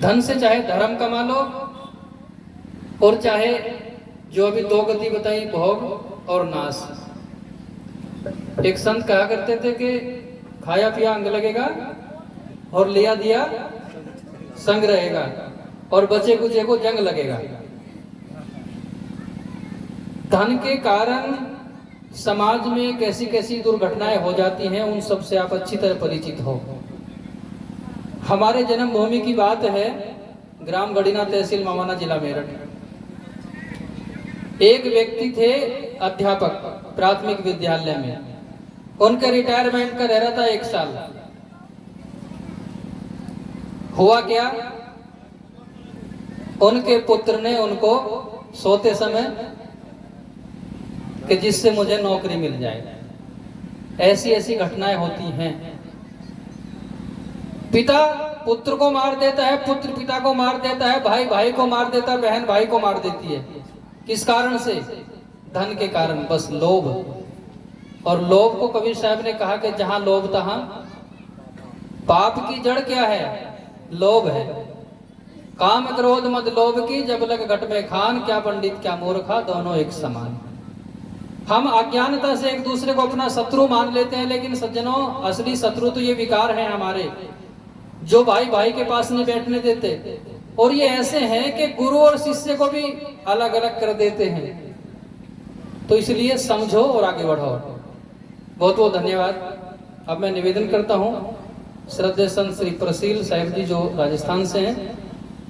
धन से चाहे धर्म कमा लो और चाहे जो अभी दो गति बताई, भोग और नाश। एक संत कहा करते थे कि खाया पिया अंग लगेगा और लिया दिया संग रहेगा और बचे कुचे को जंग लगेगा। धन के कारण समाज में कैसी कैसी दुर्घटनाएं हो जाती हैं, उन सब से आप अच्छी तरह परिचित हो। हमारे जन्मभूमि की बात है, ग्राम गढ़ीना, तहसील मामाना, जिला मेरठ। एक व्यक्ति थे अध्यापक प्राथमिक विद्यालय में, उनका रिटायरमेंट का रह रहा था 1 साल। हुआ क्या, उनके पुत्र ने उनको सोते समय कि जिससे मुझे नौकरी मिल जाए। ऐसी ऐसी घटनाएं होती हैं। पिता पुत्र को मार देता है, पुत्र पिता को मार देता है, भाई भाई को मार देता है, बहन भाई को मार देती है। किस कारण से? धन के कारण, बस लोभ। और लोभ को कबीर साहब ने कहा कि जहां लोभ तहां पाप। की जड़ क्या है? लोभ है। काम क्रोध मद लोभ की, जब लग घट में खान, क्या पंडित क्या मूर्खा, दोनों एक समान। हम अज्ञानता से एक दूसरे को अपना शत्रु मान लेते हैं, लेकिन सज्जनों, असली शत्रु तो ये विकार हैं हमारे, जो भाई भाई के पास नहीं बैठने देते। और ये ऐसे हैं कि गुरु और शिष्य को भी अलग अलग कर देते हैं। तो इसलिए समझो और आगे बढ़ो। बहुत बहुत धन्यवाद। अब मैं निवेदन करता हूं, श्रद्धेय संत श्री प्रसील साहिब जी जो राजस्थान से हैं,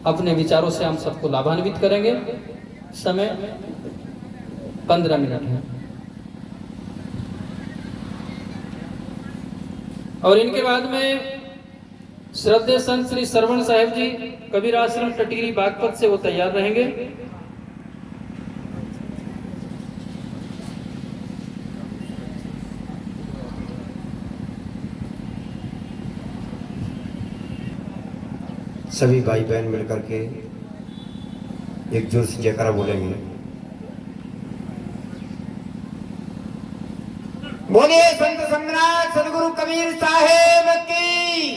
अपने विचारों से हम सबको लाभान्वित करेंगे। समय 15 मिनट है। और इनके बाद में श्रद्धेय संत श्री श्रवण साहिब जी कबीर आश्रम टटीरी बागपत से वो तैयार रहेंगे। सभी भाई बहन मिलकर के एक जोर से जयकारा बोलेंगे। बोलिए संत संगनाथ सदगुरु कबीर साहेब की,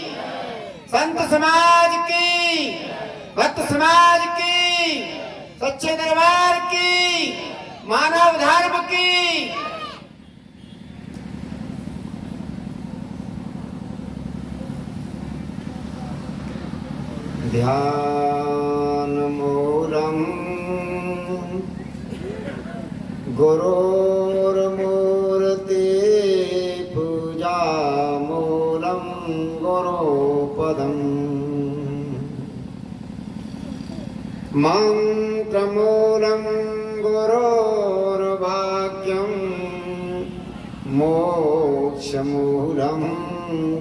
संत समाज की, भक्त समाज की, सच्चे दरबार की, मानव धर्म की। ध्यान मूलम गुरोर्मूर्ति, पूजा मूलम गुरुपदम, मंत्रमूलम गुरोर्वाक्यम, मोक्षमूलम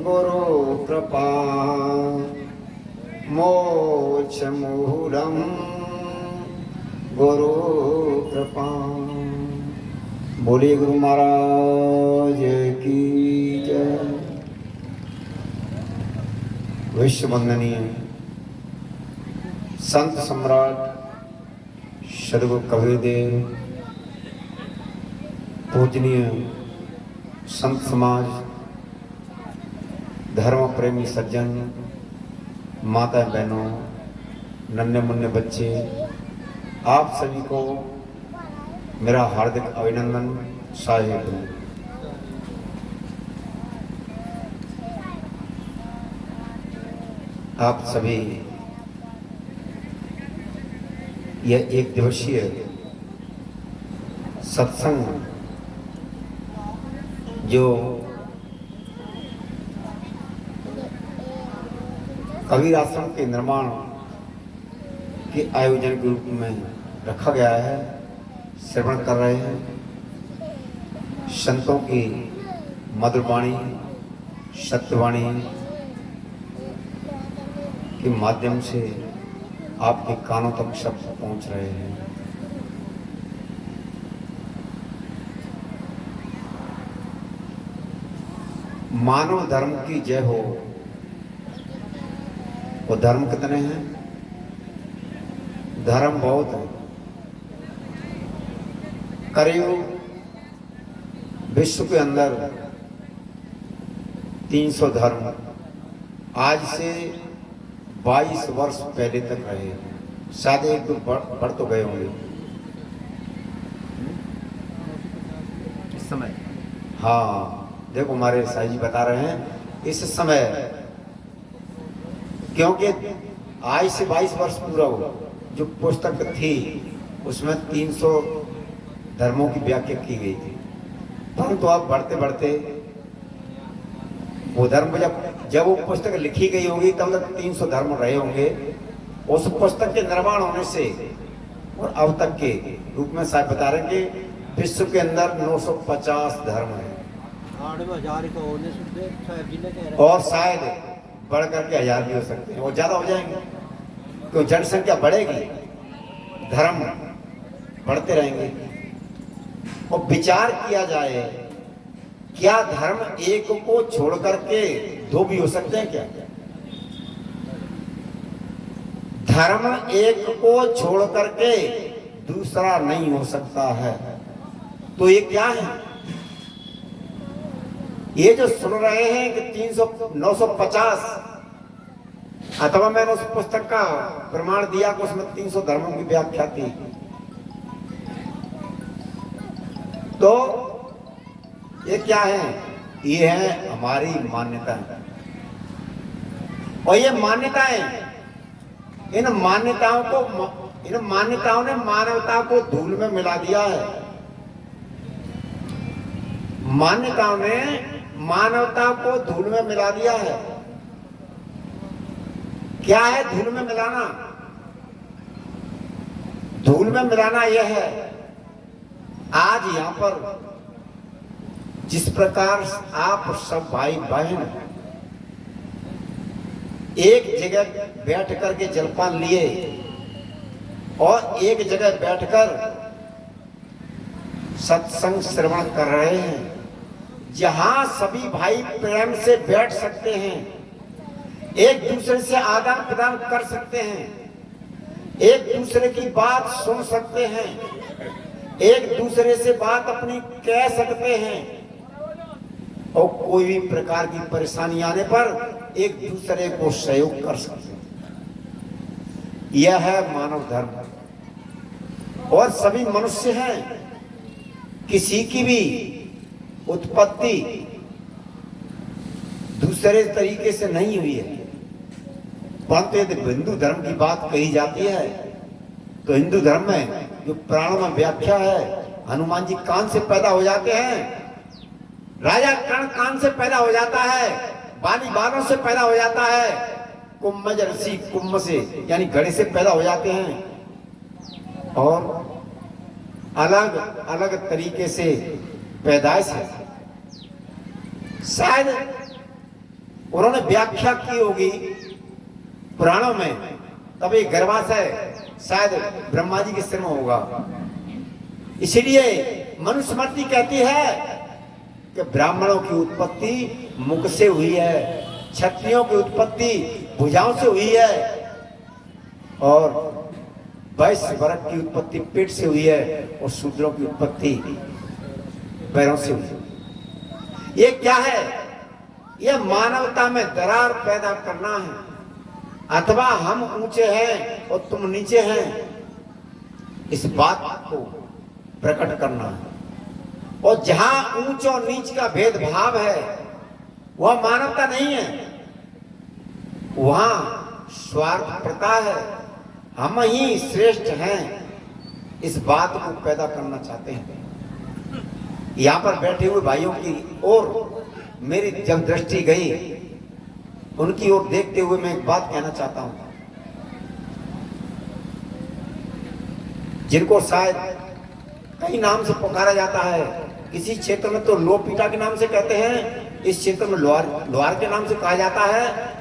गुरुकृपा, मोक्षमूलम गुरुकृपा। बोलिए गुरु महाराज की जय। विश्व वंदनीय संत सम्राट सदगुरु कबीरदेव, पूजनीय संत समाज, धर्म प्रेमी सज्जन, माता बहनों, नन्हे मुन्ने बच्चे, आप सभी को मेरा हार्दिक अभिनंदन साहिब। आप सभी यह एक दिवसीय सत्संग जो कबीर आश्रम के निर्माण के आयोजन के रूप में रखा गया है, श्रवण कर रहे हैं। संतों की मधुर वाणी, सत्यवाणी के माध्यम से आपके कानों तक शब्द पहुंच रहे हैं। मानव धर्म की जय हो। वो धर्म कितने हैं? धर्म बहुत है। करीब विश्व के अंदर 300 धर्म आज से 22 वर्ष पहले तक रहे, शायद एक दो बढ़ तो गए होंगे इस समय। हाँ देखो हमारे साईं जी बता रहे हैं इस समय, क्योंकि आज से 22 वर्ष पूरा हुआ। जो पुस्तक थी उसमें 300 धर्मों की व्याख्या की गई थी, परंतु अब बढ़ते बढ़ते वो धर्म जब वो पुस्तक लिखी गई होगी तब तक 300 धर्म रहे होंगे। उस पुस्तक के निर्माण होने से और अब तक के रूप में साहब बता रहे हैं कि विश्व के अंदर 950 धर्म है और शायद बढ़ करके 1000 भी हो सकते हैं और ज्यादा हो जाएंगे, तो जनसंख्या बढ़ेगी, धर्म बढ़ते रहेंगे। और विचार किया जाए क्या धर्म एक को छोड़ करके दो भी हो सकते हैं क्या? धर्म एक को छोड़ करके दूसरा नहीं हो सकता है। तो ये क्या है? ये जो सुन रहे हैं कि 950, अथवा मैंने उस पुस्तक का प्रमाण दिया कि उसमें 300 धर्मों की व्याख्या थी, तो ये क्या है? ये है हमारी मान्यताएं। और ये मान्यताएं, इन मान्यताओं ने मानवता को धूल में मिला दिया है। मान्यताओं ने मानवता को धूल में मिला दिया है। क्या है धूल में मिलाना? धूल में मिलाना यह है, आज यहां पर जिस प्रकार आप सब भाई बहन एक जगह बैठ करके जलपान लिए और एक जगह बैठकर सत्संग श्रवण कर रहे हैं, जहां सभी भाई प्रेम से बैठ सकते हैं, एक दूसरे से आदान प्रदान कर सकते हैं, एक दूसरे की बात सुन सकते हैं, एक दूसरे से बात अपनी कह सकते हैं और कोई भी प्रकार की परेशानी आने पर एक दूसरे को सहयोग कर सकते हैं। यह है मानव धर्म। और सभी मनुष्य हैं, किसी की भी उत्पत्ति दूसरे तरीके से नहीं हुई है। परंतु यदि हिंदू धर्म की बात कही जाती है तो हिंदू धर्म में जो पुराणों में व्याख्या है, हनुमान जी कान से पैदा हो जाते हैं, राजा कर्ण कान से पैदा हो जाता है, बाली बालों से पैदा हो जाता है, कुंभज ऋषि कुंभ से यानी घड़े से पैदा हो जाते हैं। और अलग अलग तरीके से पैदाइश है। शायद उन्होंने व्याख्या की होगी पुराणों में, तब ये गर्भाशय शायद ब्रह्मा जी के सिर में होगा। इसलिए मनुस्मृति कहती है कि ब्राह्मणों की उत्पत्ति मुख से हुई है, क्षत्रियों की उत्पत्ति भुजाओं से हुई है और वैश्य वर्ग की उत्पत्ति पेट से हुई है और शूद्रों की उत्पत्ति पैरों से हुई है। ये क्या है? यह मानवता में दरार पैदा करना है, अथवा हम ऊंचे हैं और तुम नीचे हैं, इस बात को प्रकट करना है। और जहां ऊंच और नीच का भेदभाव है वह मानवता नहीं है, वहां स्वार्थप्रता है, हम ही श्रेष्ठ हैं, इस बात को पैदा करना चाहते हैं। यहां पर बैठे हुए भाइयों की ओर मेरी जब दृष्टि गई, उनकी ओर देखते हुए मैं एक बात कहना चाहता हूं, जिनको शायद कई नाम से पुकारा जाता है। किसी क्षेत्र में तो लोपीटा के नाम से कहते हैं, इस क्षेत्र में लोहार के नाम से कहा जाता है।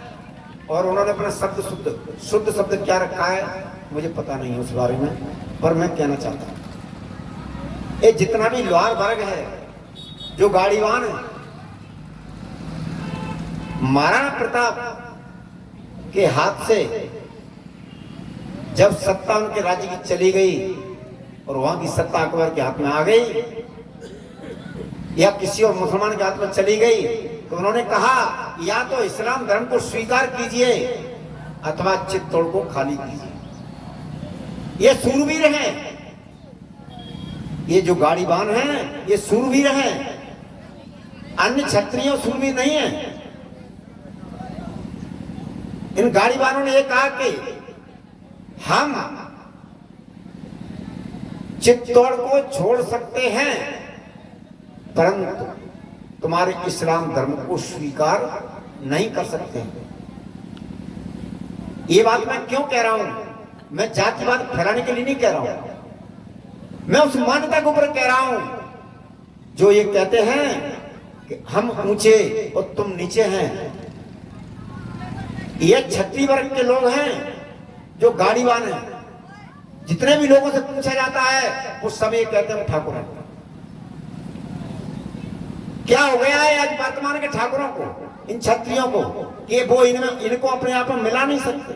और उन्होंने अपना शब्द शुद्ध शब्द क्या रखा है मुझे पता नहीं है उस बारे में, पर मैं कहना चाहता हूं, ये जितना भी लोहार वर्ग है, जो गाड़ीवान है, महाराणा प्रताप के हाथ से जब सत्ता उनके राज्य की चली गई और वहां की सत्ता अकबर के हाथ में आ गई या किसी और मुसलमान के हाथ में चली गई, तो उन्होंने कहा या तो इस्लाम धर्म को स्वीकार कीजिए अथवा चित्तौड़ को खाली कीजिए। ये सूरवीर हैं, ये जो गाड़ीबान हैं ये सूरवीर हैं, अन्य क्षत्रियों सूरवीर नहीं है। इन गाड़ीबानों ने ये कहा कि हम चित्तौड़ को छोड़ सकते हैं, परंतु तुम्हारे इस्लाम धर्म को स्वीकार नहीं कर सकते हैं। ये बात मैं क्यों कह रहा हूं? मैं जातिवाद फैलाने के लिए नहीं कह रहा हूं, मैं उस मान्यता के ऊपर कह रहा हूं जो ये कहते हैं कि हम ऊंचे और तुम नीचे हैं। ये क्षत्रिय वर्ग के लोग हैं जो गाड़ीवान हैं। जितने भी लोगों से पूछा जाता है वो सब ये कहते हैं ठाकुर हैं। क्या हो गया है आज वर्तमान के ठाकुरों को, इन क्षत्रियों को, कि वो इनको अपने आप में मिला नहीं सकते,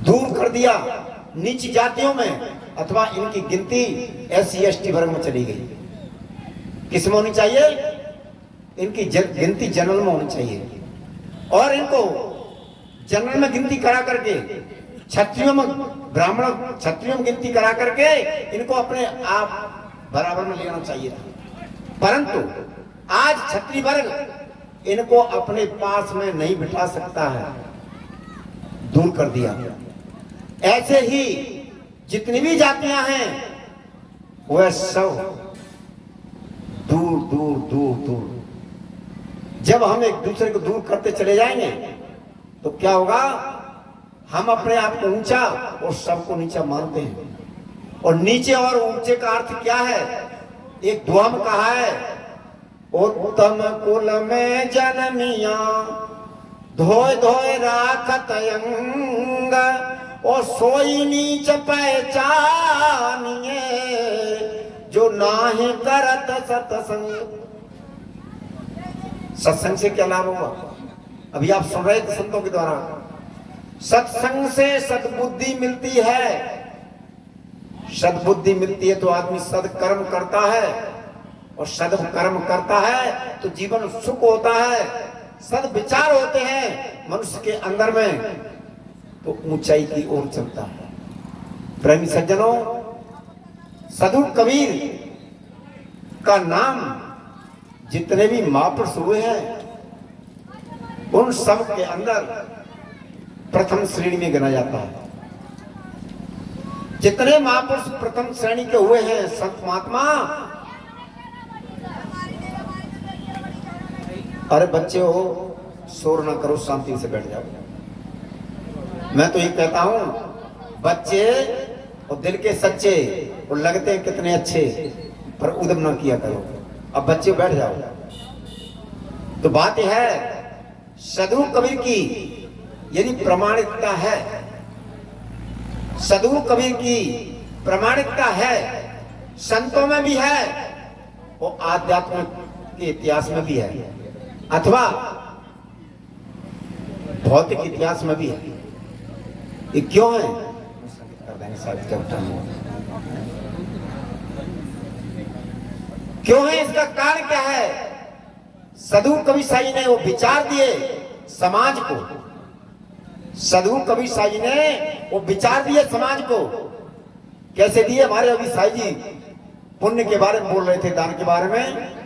दूर कर दिया नीची जातियों में, अथवा इनकी गिनती SC/ST वर्ग में चली गई। किस में होनी चाहिए? इनकी गिनती जनरल में होनी चाहिए, और इनको जनरल में गिनती करा करके क्षत्रियों में, ब्राह्मण क्षत्रियों में गिनती करा करके इनको अपने आप बराबर में लेना चाहिए था। परंतु आज क्षत्रिय वर्ग इनको अपने पास में नहीं बिठा सकता है, दूर कर दिया। ऐसे ही जितनी भी जातियां हैं वह सब दूर दूर दूर दूर। जब हम एक दूसरे को दूर करते चले जाएंगे तो क्या होगा? हम अपने आप को ऊंचा और सबको नीचा मानते हैं। और नीचे और ऊंचे का अर्थ क्या है? एक दुआ में कहा है, उत्तम कुल में जन्मिया धोए धोए राखत अंग, और सोई नीच पहचानिए जो नाहि करत सत्संग। सत्संग से क्या लाभ होगा? अभी आप सुन रहे थे संतों के द्वारा, सत्संग से सद्बुद्धि मिलती है। सद्बुद्धि मिलती है तो आदमी सदकर्म करता है, और सदकर्म करता है तो जीवन सुख होता है, सद्विचार होते हैं मनुष्य के अंदर में, तो ऊंचाई की ओर चलता है। प्रेमी सज्जनों, साधु कबीर का नाम जितने भी महापुरुष हुए हैं उन सब के अंदर प्रथम श्रेणी में गिना जाता है। जितने महापुरुष प्रथम श्रेणी के हुए हैं संत महात्मा, अरे बच्चे हो, शोर ना करो, शांति से बैठ जाओ। मैं तो ये कहता हूं, बच्चे और दिल के सच्चे और लगते हैं कितने अच्छे, पर उद्यम ना किया करो। अब बच्चे बैठ जाओ। तो बात यह है, साधु कबीर की यदि प्रमाणिकता है, साधु कबीर की प्रमाणिकता है, संतों में भी है और आध्यात्म के इतिहास में भी है, अथवा भौतिक इतिहास में भी है। ये क्यों है? क्यों है? इसका कारण क्या है? साधु कबीर साई ने वो विचार दिए समाज को, साधु कबीर साई ने वो विचार दिए समाज को। कैसे दिए? हमारे अभी साई जी पुण्य के बारे में बोल रहे थे, दान के बारे में,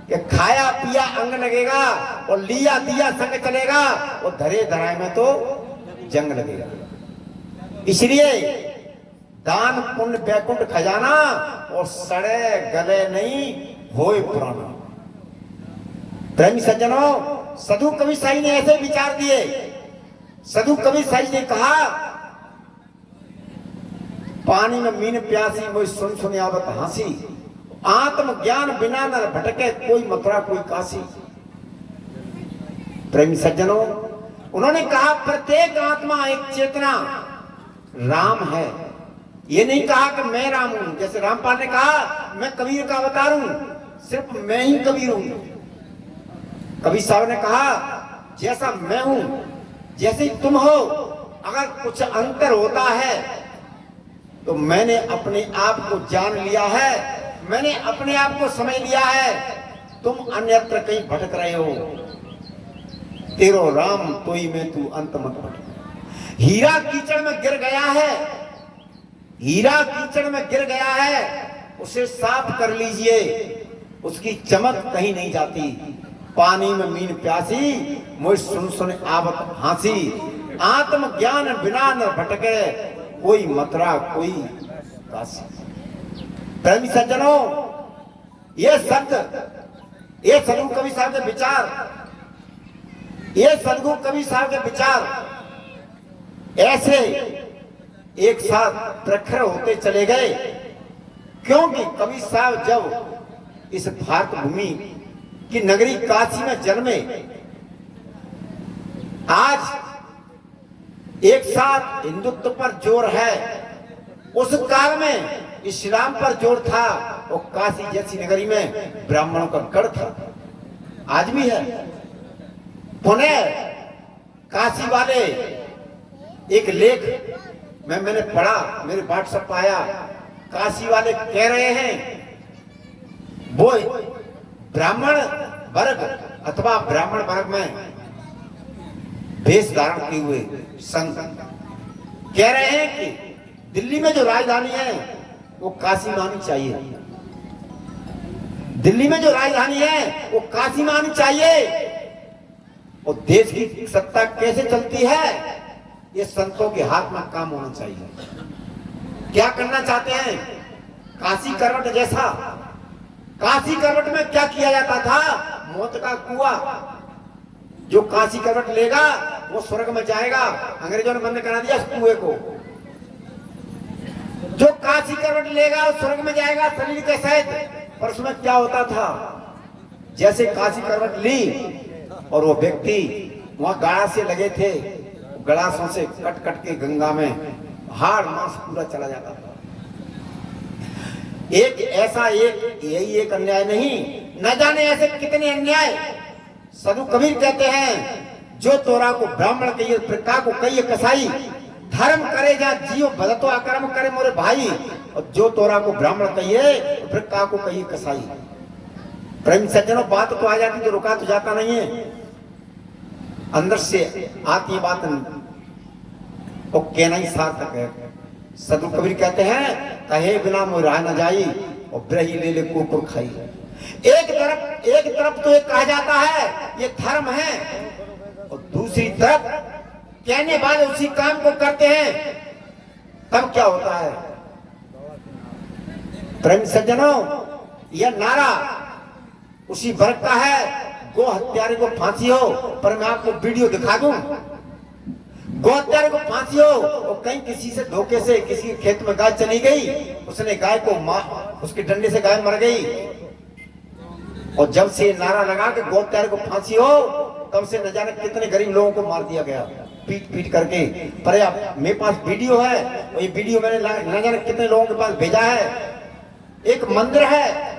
कि खाया पिया अंग लगेगा और लिया दिया संग चलेगा, और धरे धराए में तो जंग लगेगा। इसलिए दान पुण्य बैकुंठ खजाना, और सड़े गले नहीं होए पुराना। प्रेमी सज्जनों, साधु कबीर साई ने ऐसे विचार दिए। साधु कबीर साई ने कहा, पानी में मीन प्यासी मोई सुन सुन आवत हंसी, आत्म ज्ञान बिना न भटके कोई मथुरा कोई काशी। प्रेमी सज्जनों, उन्होंने कहा प्रत्येक आत्मा एक चेतना राम है। ये नहीं कहा कि मैं राम हूं, जैसे रामपाल ने कहा मैं कबीर का अवतार हूं, सिर्फ मैं ही कबीर हूं। कबीर साहब ने कहा जैसा मैं हूं जैसे तुम हो, अगर कुछ अंतर होता है तो मैंने अपने आप को जान लिया है, मैंने अपने आप को समझ लिया है, तुम अन्यत्र कहीं भटक रहे हो। तेरो राम तोई में तू अंत मत भटक। हीरा कीचड़ में गिर गया है, हीरा कीचड़ में गिर गया है, उसे साफ कर लीजिए, उसकी चमक कहीं नहीं जाती। पानी में मीन प्यासी, मुझ सुन सुन आवत हांसी। आत्म ज्ञान बिना न भटके, कोई मथुरा कोई काशी। प्रेमी सज्जनों, ये शब्द, ये सदगुरु कबीर साहब के विचार, ये सदगुरु कबीर साहब के विचार ऐसे एक साथ प्रखर होते चले गए, क्योंकि कबीर साहब जब इस भारत भूमि की नगरी काशी में जन्मे, आज एक साथ हिंदुत्व पर जोर है, उस काल में इस्लाम पर जोर था, और काशी जैसी नगरी में ब्राह्मणों का गढ़ था, आज भी है। पुणे काशी वाले एक लेख मैंने पढ़ा, मेरे व्हाट्सएप आया, काशी वाले कह रहे हैं वो ब्राह्मण वर्ग अथवा ब्राह्मण वर्ग में वेश धारण किए हुए संत कह रहे हैं कि दिल्ली में जो राजधानी है वो काशी में आनी चाहिए, दिल्ली में जो राजधानी है वो काशी में आनी चाहिए। और देश की सत्ता कैसे चलती है, ये संतों के हाथ में काम होना चाहिए। क्या करना चाहते हैं? काशी करवट जैसा, काशी करवट में क्या किया जाता था? मौत का कुआं। जो काशी करवट लेगा वो स्वर्ग में जाएगा। अंग्रेजों ने बंद करा दिया इस कुएं को। जो काशी करवट लेगा वो स्वर्ग में जाएगा शरीर के सहित। पर उसमें क्या होता था? जैसे काशी करवट ली और वो व्यक्ति वहां गाड़ा से लगे थे, गड़ासों से कट कट के गंगा में हाड़ मांस पूरा चला जाता था। एक ऐसा यही एक अन्याय नहीं, न जाने ऐसे कितने अन्याय। सदगुरु कबीर कहते हैं, जो तोरा को ब्राह्मण कहिए, प्रका को कहिए कसाई, धर्म करे जा जियो भजतो अकर्म करे मोरे भाई। और जो तोरा को ब्राह्मण कहिए, प्रका को कहिए कसाई। प्रेम सज्जनों, बात तो आ जाती तो रुका तो जाता नहीं है, अंदर से आती बात वो कहना ही सार्थक है। सदगुरु कबीर कहते हैं, कहे बिना मोह राह न जाई, और ब्रही ले ले कुकुर खाई। एक तरफ तो ये कहा जाता है ये धर्म है, और दूसरी तरफ कहने वाले उसी काम को करते हैं, तब क्या होता है? प्रेम सज्जनों, यह नारा उसी वर्ग का है, गो हत्यारे को फांसी हो। पर मैं आपको वीडियो दिखा दूं, गो हत्यारे को फांसी हो, और कहीं किसी से धोखे से किसी के खेत में गाय चली गई, उसने गाय को उसके डंडे से गाय मर गई, और जब से नारा लगा के गो हत्यारे को फांसी हो, तब से न जाने कितने गरीब लोगों को मार दिया गया पीट पीट करके। पर मेरे पास वीडियो है, और ये वीडियो मैंने न जाने कितने लोगों के पास भेजा है। एक मंदिर है,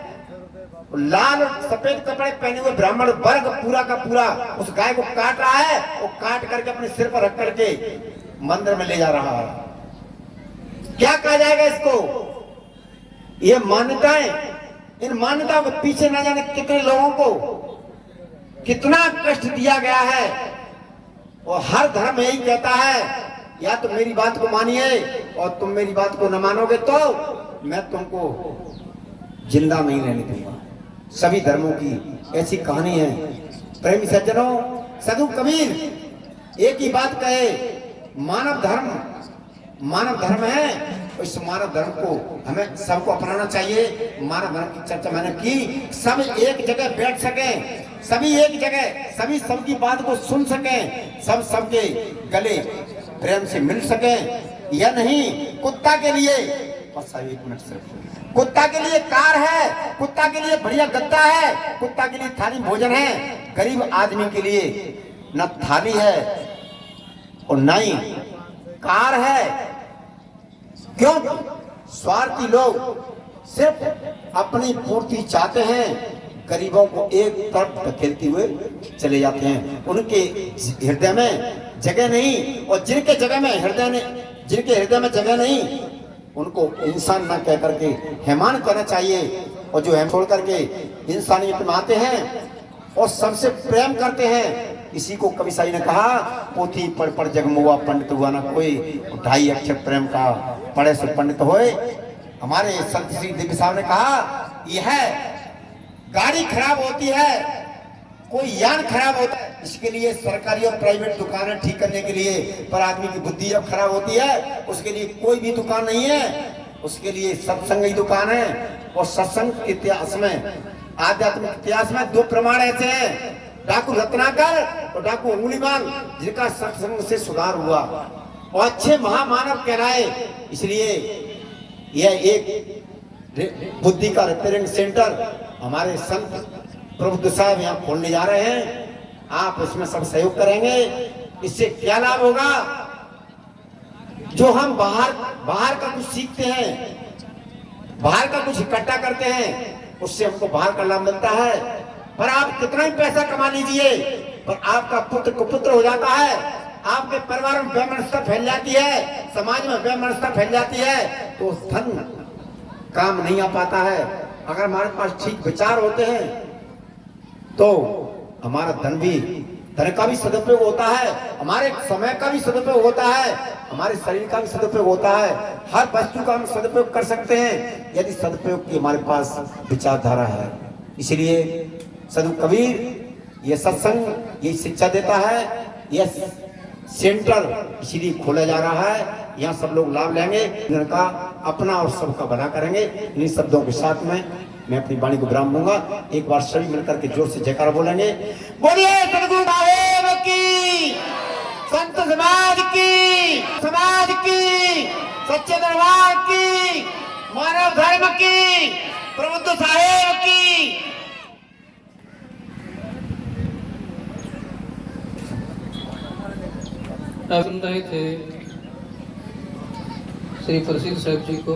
लाल और सफेद कपड़े पहने हुए ब्राह्मण वर्ग पूरा का पूरा उस गाय को काट रहा है, और काट करके अपने सिर पर रख करके मंदिर में ले जा रहा है। क्या कहा जाएगा इसको? ये मान्यताएं, इन मान्यताओं के पीछे न जाने कितने लोगों को कितना कष्ट दिया गया है। और हर धर्म यही कहता है, या तो मेरी बात को मानिए, और तुम मेरी बात को न मानोगे तो मैं तुमको जिंदा नहीं रहने दूंगा। सभी धर्मों की ऐसी कहानी है। प्रेमी सज्जनों, सदगुरु कबीर एक ही बात कहे, मानव धर्म है, इस मानव धर्म को हमें सबको अपनाना चाहिए। मानव धर्म की चर्चा मैंने की, सब एक जगह बैठ सके, सभी एक जगह, सभी सबकी बात को सुन सके, सब सबके गले प्रेम से मिल सके। या नहीं, कुत्ता के लिए बस 1 मिनट सिर्फ, कुत्ता के लिए कार है, कुत्ता के लिए बढ़िया गद्दा है, कुत्ता के लिए थाली भोजन है। गरीब आदमी के लिए न थाली है और न ही कार है। क्यों? स्वार्थी लोग सिर्फ अपनी पूर्ति चाहते हैं, गरीबों को एक तरफ धकेलते हुए चले जाते हैं। उनके हृदय में जगह नहीं, और जिनके हृदय में जगह नहीं, उनको इंसान न कह करके हैवान कहना चाहिए। और जो हम छोड़ करके इंसानियत में आते हैं और सबसे प्रेम करते हैं, इसी को कवि साई ने कहा, पोथी पढ़ पढ़ जगमुआ पंडित हुआ ना कोई, 2.5 अक्षर प्रेम का पढ़े से पंडित होए। हमारे संत श्री दिव्य साहब ने कहा, यह गाड़ी खराब होती है, कोई यान खराब होता है, इसके लिए सरकारी और प्राइवेट दुकानें ठीक करने के लिए, पर आदमी की बुद्धि जब खराब होती है उसके लिए कोई भी दुकान नहीं है, उसके लिए सत्संग ही दुकान है। और सत्संग के इतिहास में, आध्यात्मिक इतिहास में 2 प्रमाण ऐसे हैं, डाकू रत्नाकर और डाकू अंगुलीमाल, जिनका सत्संग से सुधार हुआ और अच्छे महामानव कहलाए। इसलिए यह एक बुद्धि का रिपेयरिंग सेंटर हमारे संत प्रबुद्ध साहब यहाँ खोलने जा रहे हैं। आप इसमें सब सहयोग करेंगे। इससे क्या लाभ होगा? जो हम बाहर का कुछ सीखते हैं, बाहर का कुछ इकट्ठा करते हैं, उससे हमको बाहर का लाभ मिलता है। पर आप कितना ही पैसा कमा लीजिए, पर आपका पुत्र कुपुत्र हो जाता है, आपके परिवार में वैमनस्यता फैल जाती है, समाज में वैमनस्यता फैल जाती है, तो धन काम नहीं आ पाता है। अगर हमारे पास ठीक विचार होते हैं तो हमारा धन का भी सदुपयोग होता है, हमारे समय का भी सदुपयोग होता है, हमारे शरीर का भी सदुपयोग होता है। हर वस्तु का हम सदुपयोग कर सकते हैं यदि सदुपयोग की हमारे पास विचारधारा है। इसलिए साधु कबीर ये सत्संग, ये शिक्षा देता है, यह सेंटर इसलिए खोला जा रहा है। यहाँ सब लोग लाभ लेंगे, इनका अपना और सबका भला करेंगे। इन शब्दों के साथ में मैं अपनी वाणी को विराम दूंगा। एक बार सभी मिलकर के जोर से जयकारा बोलेंगे। बोलिए सद्गुरु साहिब की, संत समाज की, सच्चे दरबार की, मानव धर्म की, प्रबुद्ध साहिब की। सुन रहे थे श्री प्रसिद्ध साहिब जी को।